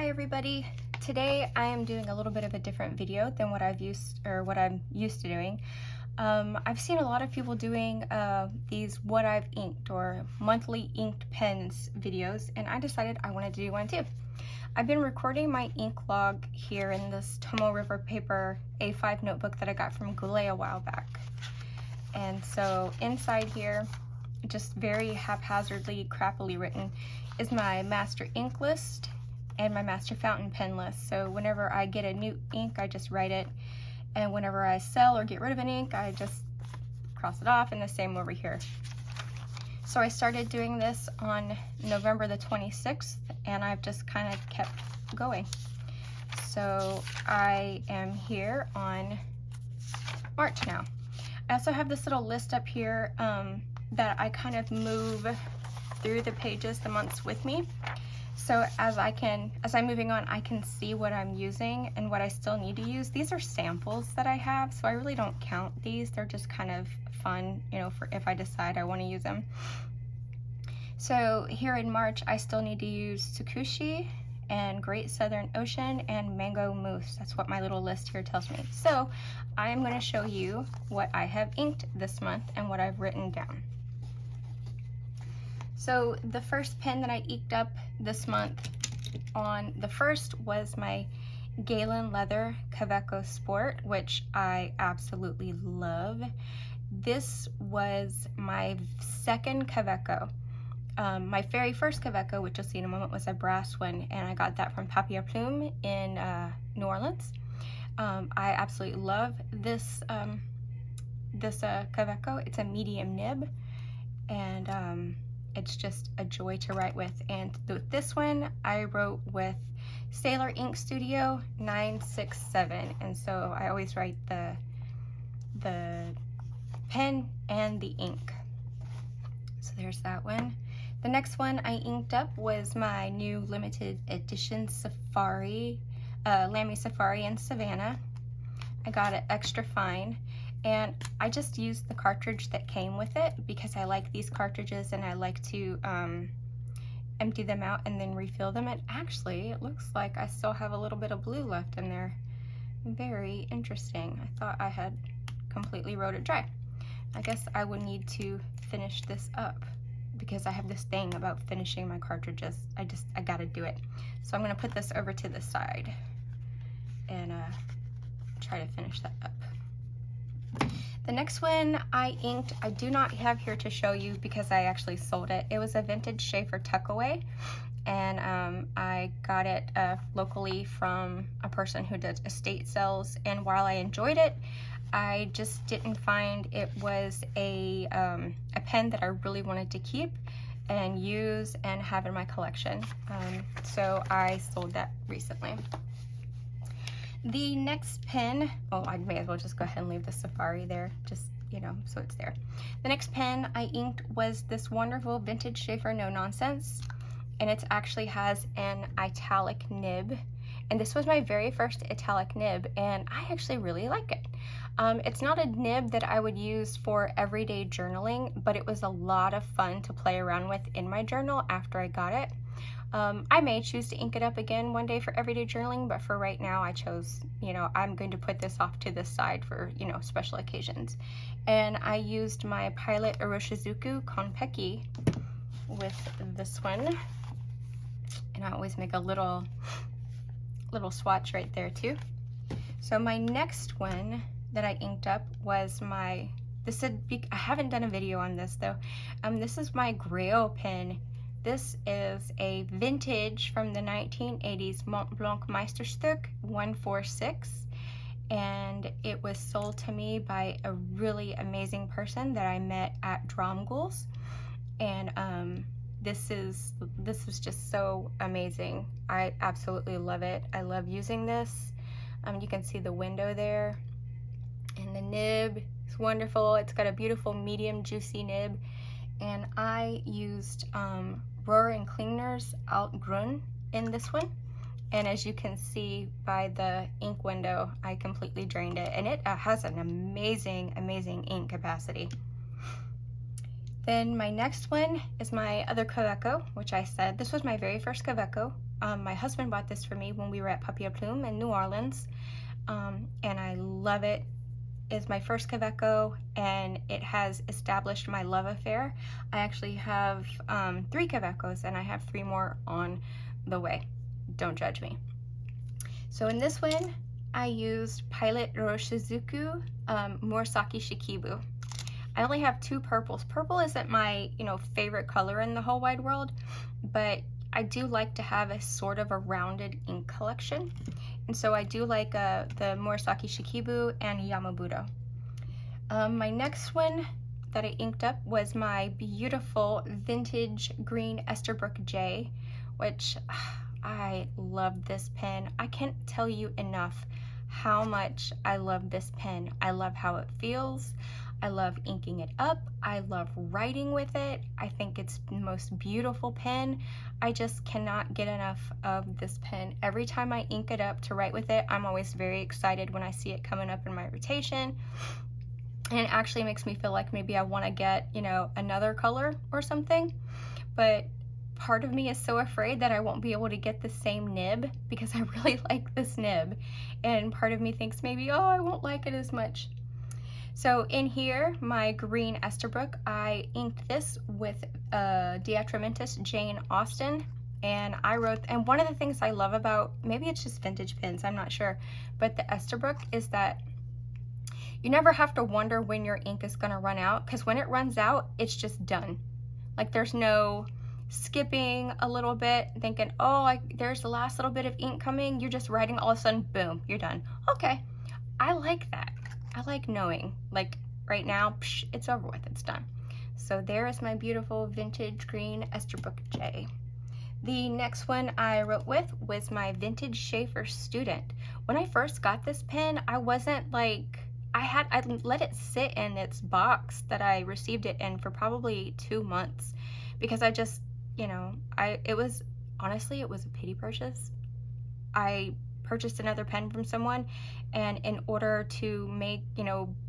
Hi everybody. Today I am doing a little bit of a different video than what I'm used to doing. I've seen a lot of people doing these what I've inked or monthly inked pens videos, and I decided I wanted to do one too. I've been recording my ink log here in this Tomo River paper A5 notebook that I got from Goulet a while back. And so inside here, just very haphazardly, crappily written, is my master ink list and my master fountain pen list. So whenever I get a new ink, I just write it, and whenever I sell or get rid of an ink, I just cross it off, and the same over here. So I started doing this on November the 26th, and I've just kind of kept going. So I am here on March now. I also have this little list up here that I kind of move through the pages, the months with me. So as I'm moving on, I can see what I'm using and what I still need to use. These are samples that I have, so I really don't count these. They're just kind of fun, you know, for if I decide I want to use them. So here in March, I still need to use Tsukushi and Great Southern Ocean and Mango Mousse. That's what my little list here tells me. So I am going to show you what I have inked this month and what I've written down. So the first pen that I inked up this month on the 1st was my Galen Leather Cabeco Sport, which I absolutely love. This was my second Quebeco. My very first Quebeco, which you'll see in a moment, was a brass one, and I got that from Papier Plume in New Orleans. I absolutely love this Quebeco. It's a medium nib, and it's just a joy to write with. And with this one, I wrote with Sailor Ink Studio 967, and so I always write the pen and the ink. So there's that one. The next one I inked up was my new limited edition Safari, Lamy Safari in Savannah. I got it extra fine, and I just used the cartridge that came with it because I like these cartridges and I like to empty them out and then refill them. And actually, it looks like I still have a little bit of blue left in there. Very interesting. I thought I had completely wrote it dry. I guess I would need to finish this up because I have this thing about finishing my cartridges. I gotta do it. So I'm gonna put this over to the side and try to finish that up. The next one I inked, I do not have here to show you because I actually sold it. It was a vintage Shafer tuckaway, and I got it locally from a person who does estate sales, and while I enjoyed it, I just didn't find it was a pen that I really wanted to keep and use and have in my collection. So I sold that recently. The next pen, oh, I may as well just go ahead and leave the Safari there, just, you know, so it's there. The next pen I inked was this wonderful vintage Shafer No Nonsense, and it actually has an italic nib. And this was my very first italic nib, and I actually really like it. It's not a nib that I would use for everyday journaling, but it was a lot of fun to play around with in my journal after I got it. I may choose to ink it up again one day for everyday journaling, but for right now I chose, you know, I'm going to put this off to the side for, you know, special occasions. And I used my Pilot Iroshizuku Konpeki with this one, and I always make a little swatch right there too. So my next one that I inked up was my, I haven't done a video on this though. This is my Grail pen. This is a vintage from the 1980s Montblancmeisterstick 146, and it was sold to me by a really amazing person that I met at Dromgoals, and this is just so amazing. I absolutely love it. I love using this. You can see the window there, and the nib is wonderful. It's got a beautiful medium juicy nib, and I used Rohr and Klingner's Altgrün in this one, and as you can see by the ink window, I completely drained it, and it has an amazing ink capacity. Then my next one is my other Quebeco, which I said, this was my very first Quebeco. My husband bought this for me when we were at Papier Plume in New Orleans, and I love it. It's my first Quebeco, and it has established my love affair. I actually have 3 Quebecos, and I have 3 more on the way. Don't judge me. So in this one, I used Pilot Roshizuku Murasaki Shikibu. I only have 2 purples. Purple isn't my, favorite color in the whole wide world, but I do like to have a sort of a rounded ink collection. And so I do like the Murasaki Shikibu and Yamabudo. My next one that I inked up was my beautiful vintage green Esther Brook J, which I love this pen. I can't tell you enough how much I love this pen. I love how it feels. I love inking it up. I love writing with it. I think it's the most beautiful pen. I just cannot get enough of this pen. Every time I ink it up to write with it, I'm always very excited when I see it coming up in my rotation. And it actually makes me feel like maybe I want to get, another color or something. But part of me is so afraid that I won't be able to get the same nib because I really like this nib. And part of me thinks maybe, oh, I won't like it as much. So in here, my green Esther Brook, I inked this with Diatramentis Jane Austen, and I wrote, and one of the things I love about, maybe it's just vintage pens, I'm not sure, but the Esther Brook is that you never have to wonder when your ink is gonna run out, because when it runs out, it's just done. Like there's no skipping a little bit, thinking, oh, there's the last little bit of ink coming, you're just writing, all of a sudden, boom, you're done. Okay, I like that. I like knowing, like right now, psh, it's over with, it's done. So there is my beautiful vintage green Esther Brook J. The next one I wrote with was my vintage Shafer Student. When I first got this pen, I wasn't like, I let it sit in its box that I received it in for probably 2 months because I just, it was a pity purchase. I purchased another pen from someone, and in order to make,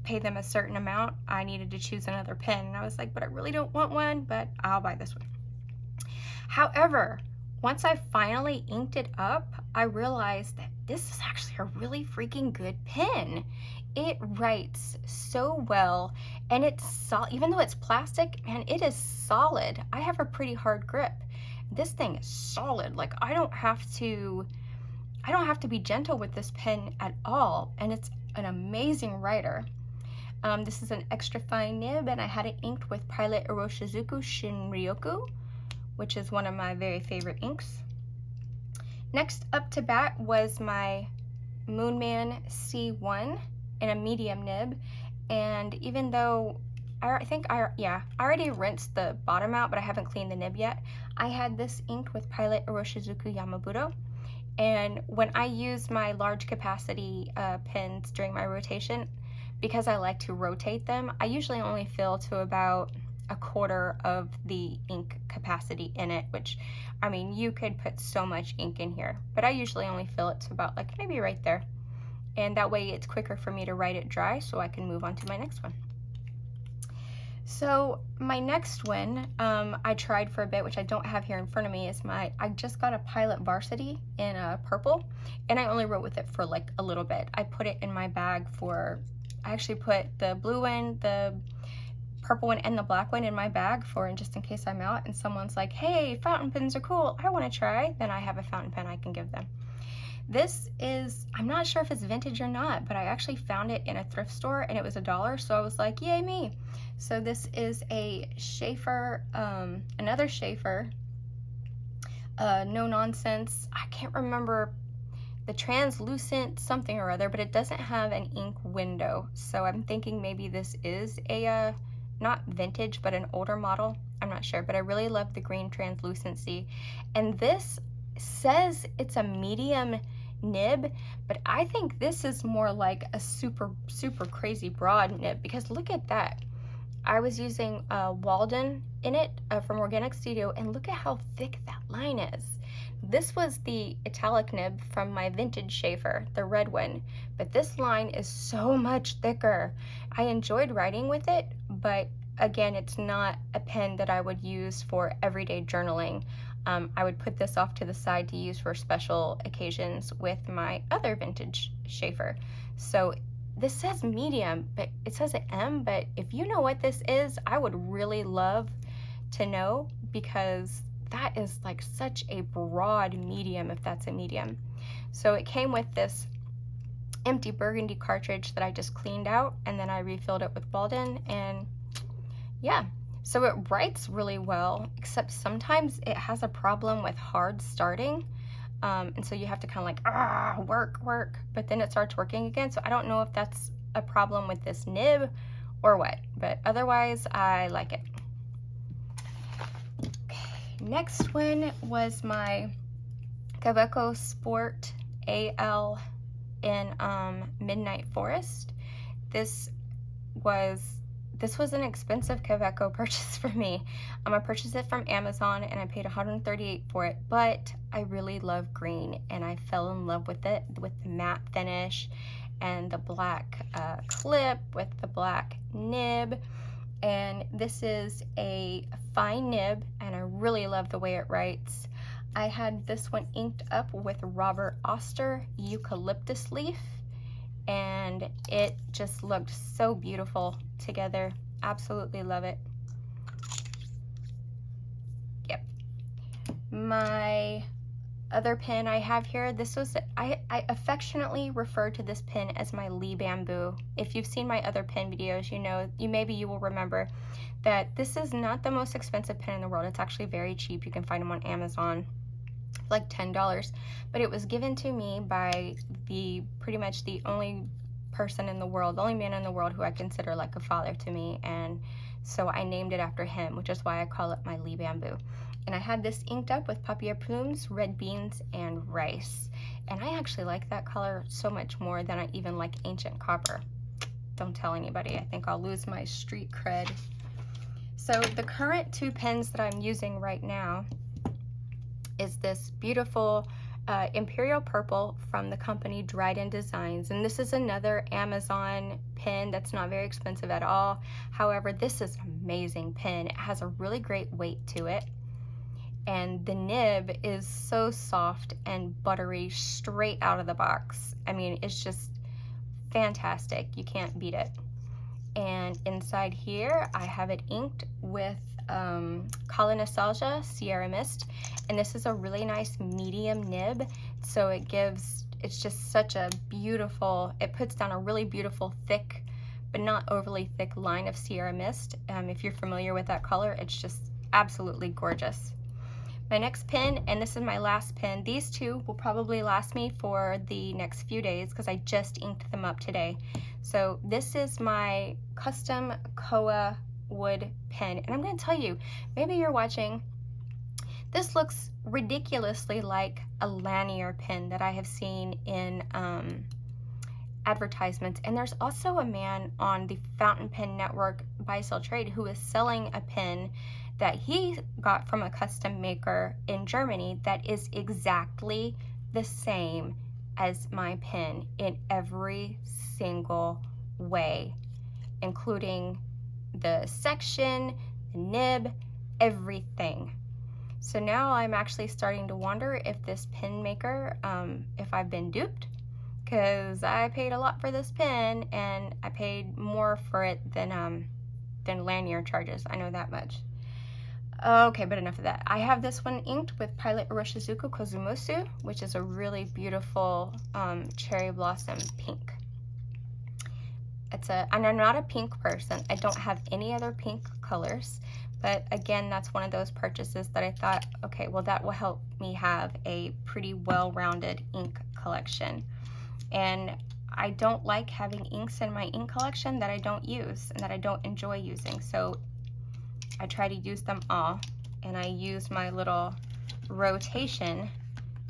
pay them a certain amount, I needed to choose another pen. And I was like, but I really don't want one, but I'll buy this one. However, once I finally inked it up, I realized that this is actually a really freaking good pen. It writes so well, and it's solid. Even though it's plastic, man, it is solid. I have a pretty hard grip. This thing is solid. Like I don't have to be gentle with this pen at all, and it's an amazing writer. This is an extra fine nib, and I had it inked with Pilot Iroshizuku Shinryoku, which is one of my very favorite inks. Next up to bat was my Moonman C1 in a medium nib, and even though I already rinsed the bottom out, but I haven't cleaned the nib yet, I had this inked with Pilot Iroshizuku Yamabudo. And when I use my large capacity pens during my rotation, because I like to rotate them, I usually only fill to about 1/4 of the ink capacity in it, which, I mean, you could put so much ink in here, but I usually only fill it to about like maybe right there. And that way it's quicker for me to write it dry so I can move on to my next one. So my next one, I tried for a bit, which I don't have here in front of me, is I just got a Pilot Varsity in purple, and I only wrote with it for like a little bit. I put it in my bag I actually put the blue one, the purple one, and the black one in my bag just in case I'm out and someone's like, hey, fountain pens are cool, I want to try, then I have a fountain pen I can give them. This is, I'm not sure if it's vintage or not, but I actually found it in a thrift store and it was $1, so I was like, yay me. So this is a Shafer, another Shafer, no nonsense, I can't remember the translucent something or other, but it doesn't have an ink window. So I'm thinking maybe this is a, not vintage, but an older model. I'm not sure, but I really love the green translucency. And this says it's a medium nib, but I think this is more like a super crazy broad nib, because look at that. I was using Walden in it from Organic Studio, and look at how thick that line is. This was the italic nib from my vintage Shafer, the red one, but this line is so much thicker. I enjoyed writing with it, but again, it's not a pen that I would use for everyday journaling. I would put this off to the side to use for special occasions with my other vintage Shafer. So this says medium, but it says an M, but if you know what this is, I would really love to know, because that is like such a broad medium, if that's a medium. So it came with this empty burgundy cartridge that I just cleaned out, and then I refilled it with Walden, and yeah. So it writes really well, except sometimes it has a problem with hard starting. And so you have to kind of like, work, but then it starts working again. So I don't know if that's a problem with this nib or what, but otherwise I like it. Okay, next one was my Cabeco Sport AL in Midnight Forest. This was an expensive Quebeco purchase for me. I purchased it from Amazon and I paid $138 for it, but I really love green and I fell in love with it, with the matte finish and the black clip with the black nib. And this is a fine nib and I really love the way it writes. I had this one inked up with Robert Oster Eucalyptus Leaf, and it just looked so beautiful together. Absolutely love it. Yep. My other pen I have here, this was, I affectionately refer to this pen as my Lee Bamboo. If you've seen my other pen videos, you know, maybe you will remember that this is not the most expensive pen in the world. It's actually very cheap. You can find them on Amazon, like $10, but it was given to me by pretty much the only person in the world, the only man in the world who I consider like a father to me, and so I named it after him, which is why I call it my Lee Bamboo. And I had this inked up with papier plumes, red beans, and rice, and I actually like that color so much more than I even like ancient copper. Don't tell anybody, I think I'll lose my street cred. So the current two pens that I'm using right now is this beautiful Imperial Purple from the company Dryden Designs, and this is another Amazon pen that's not very expensive at all. However, this is an amazing pen. It has a really great weight to it, and the nib is so soft and buttery straight out of the box. I mean, it's just fantastic. You can't beat it. And inside here I have it inked with Kala Nostalgia Sierra Mist, and this is a really nice medium nib, so it's just such a beautiful, it puts down a really beautiful thick but not overly thick line of Sierra Mist. If you're familiar with that color, it's just absolutely gorgeous. My next pen, and this is my last pen, these two will probably last me for the next few days because I just inked them up today. So this is my custom Koa Wood pen, and I'm going to tell you, maybe you're watching, this looks ridiculously like a lanyard pen that I have seen in advertisements. And there's also a man on the Fountain Pen Network Buy Sell Trade who is selling a pen that he got from a custom maker in Germany that is exactly the same as my pen in every single way, including the section, the nib, everything. So now I'm actually starting to wonder if this pen maker, if I've been duped, because I paid a lot for this pen and I paid more for it than lanyard charges. I know that much. Okay, but enough of that. I have this one inked with Pilot Iroshizuku Kozumosu, which is a really beautiful cherry blossom pink. And I'm not a pink person. I don't have any other pink colors, but again, that's one of those purchases that I thought, okay, well, that will help me have a pretty well-rounded ink collection. And I don't like having inks in my ink collection that I don't use and that I don't enjoy using. So I try to use them all, and I use my little rotation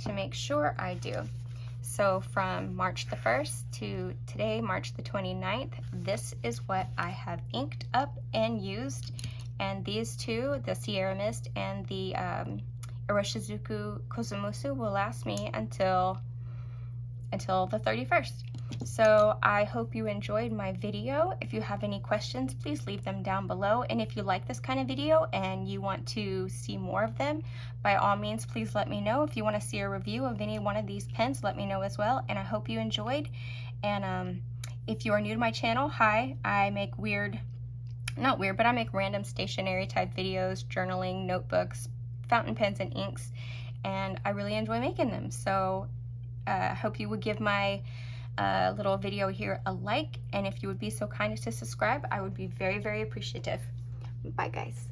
to make sure I do. So from March the 1st to today, March the 29th, this is what I have inked up and used. And these two, the Sierra Mist and the Iroshizuku Kozumosu, will last me until the 31st. So I hope you enjoyed my video. If you have any questions, please leave them down below. And if you like this kind of video and you want to see more of them, by all means, please let me know. If you want to see a review of any one of these pens, let me know as well. And I hope you enjoyed. And if you are new to my channel, hi, I make I make random stationery type videos, journaling, notebooks, fountain pens, and inks. And I really enjoy making them. So I hope you would give my little video here a like, and if you would be so kind as to subscribe, I would be very, very appreciative. Bye guys.